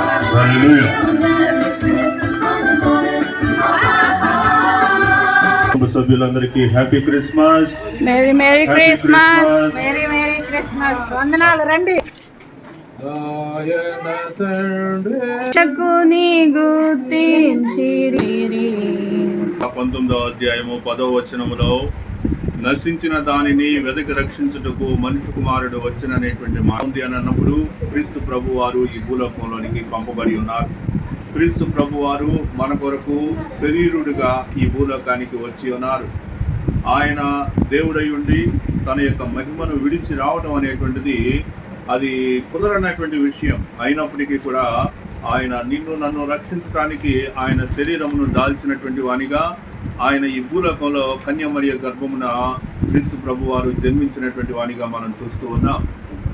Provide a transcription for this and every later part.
హల్లెలూయా. సభ్యులందరికీ happy Christmas. Merry merry Christmas. Merry merry Christmas. వందనాలు. రండి. చకుని గుర్తించిరి. 19వ అధ్యాయము 10వ వచనములో నశించిన దానిని వెదకి రక్షించుటకు మనుష్య కుమారుడు వచ్చిననేటువంటి ఉంది అని అన్నప్పుడు క్రీస్తు ప్రభు వారు ఈ భూలోకంలోనికి పంపబడి ఉన్నారు. క్రీస్తు ప్రభు వారు మన కొరకు శరీరుడిగా ఈ భూలోకానికి వచ్చి ఉన్నారు. ఆయన దేవుడై ఉండి తన యొక్క మహిమను విడిచి రావడం అనేటువంటిది అది కుదరనటువంటి విషయం. అయినప్పటికీ కూడా ఆయన నిన్ను నన్ను రక్షించడానికి ఆయన శరీరమును దాల్చినటువంటి వానిగా ఆయన ఈ భూలోకంలో కన్యమరియ గర్భమున క్రీస్తు ప్రభు వారు జన్మించినటువంటి వానిగా మనం చూస్తూ ఉన్నాం.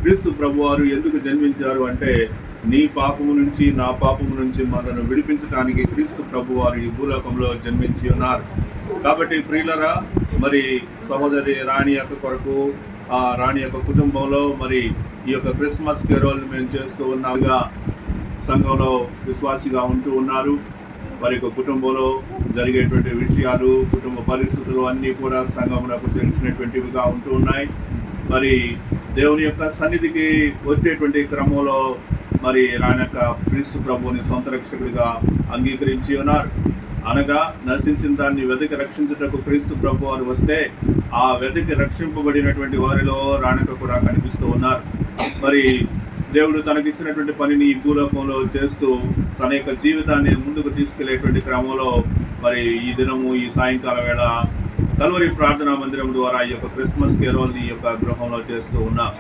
క్రీస్తు ప్రభు వారు ఎందుకు జన్మించారు అంటే నీ పాపము నుంచి నా పాపము నుంచి మనను విడిపించడానికి క్రీస్తు ప్రభు వారు ఈ భూలోకంలో జన్మించి ఉన్నారు. కాబట్టి ప్రియులరా, మరి సహోదరి రాణి యొక్క కొరకు ఆ రాణి యొక్క కుటుంబంలో మరి ఈ యొక్క క్రిస్మస్ కేరోల్ మేము చేస్తూ ఉన్నాగా సంఘంలో విశ్వాసిగా ఉంటూ ఉన్నారు. వారి యొక్క కుటుంబంలో జరిగేటువంటి విషయాలు, కుటుంబ పరిస్థితులు అన్నీ కూడా సంఘమునకు తెలిసినటువంటివిగా ఉంటూ ఉన్నాయి. మరి దేవుని యొక్క సన్నిధికి వచ్చేటువంటి క్రమంలో మరి ఆయన యొక్క క్రీస్తు ప్రభువుని సొంత రక్షకుడిగా అంగీకరించి ఉన్నారు. అనగా నశించిన దాన్ని వెదకి రక్షించుటకు క్రీస్తు ప్రభు వారు వస్తే ఆ వెదకి రక్షింపబడినటువంటి వారిలో రాణక కూడా కనిపిస్తూ ఉన్నారు. మరి దేవుడు తనకిచ్చినటువంటి పనిని ఈ భూలోకంలో చేస్తూ తన యొక్క జీవితాన్ని ముందుకు తీసుకెళ్లేటువంటి క్రమంలో మరి ఈ దినము ఈ సాయంకాలం వేళ కల్వరి ప్రార్థనా మందిరం ద్వారా ఈ యొక్క క్రిస్మస్ కేరోల్ని ఈ యొక్క గృహంలో చేస్తూ ఉన్నాం.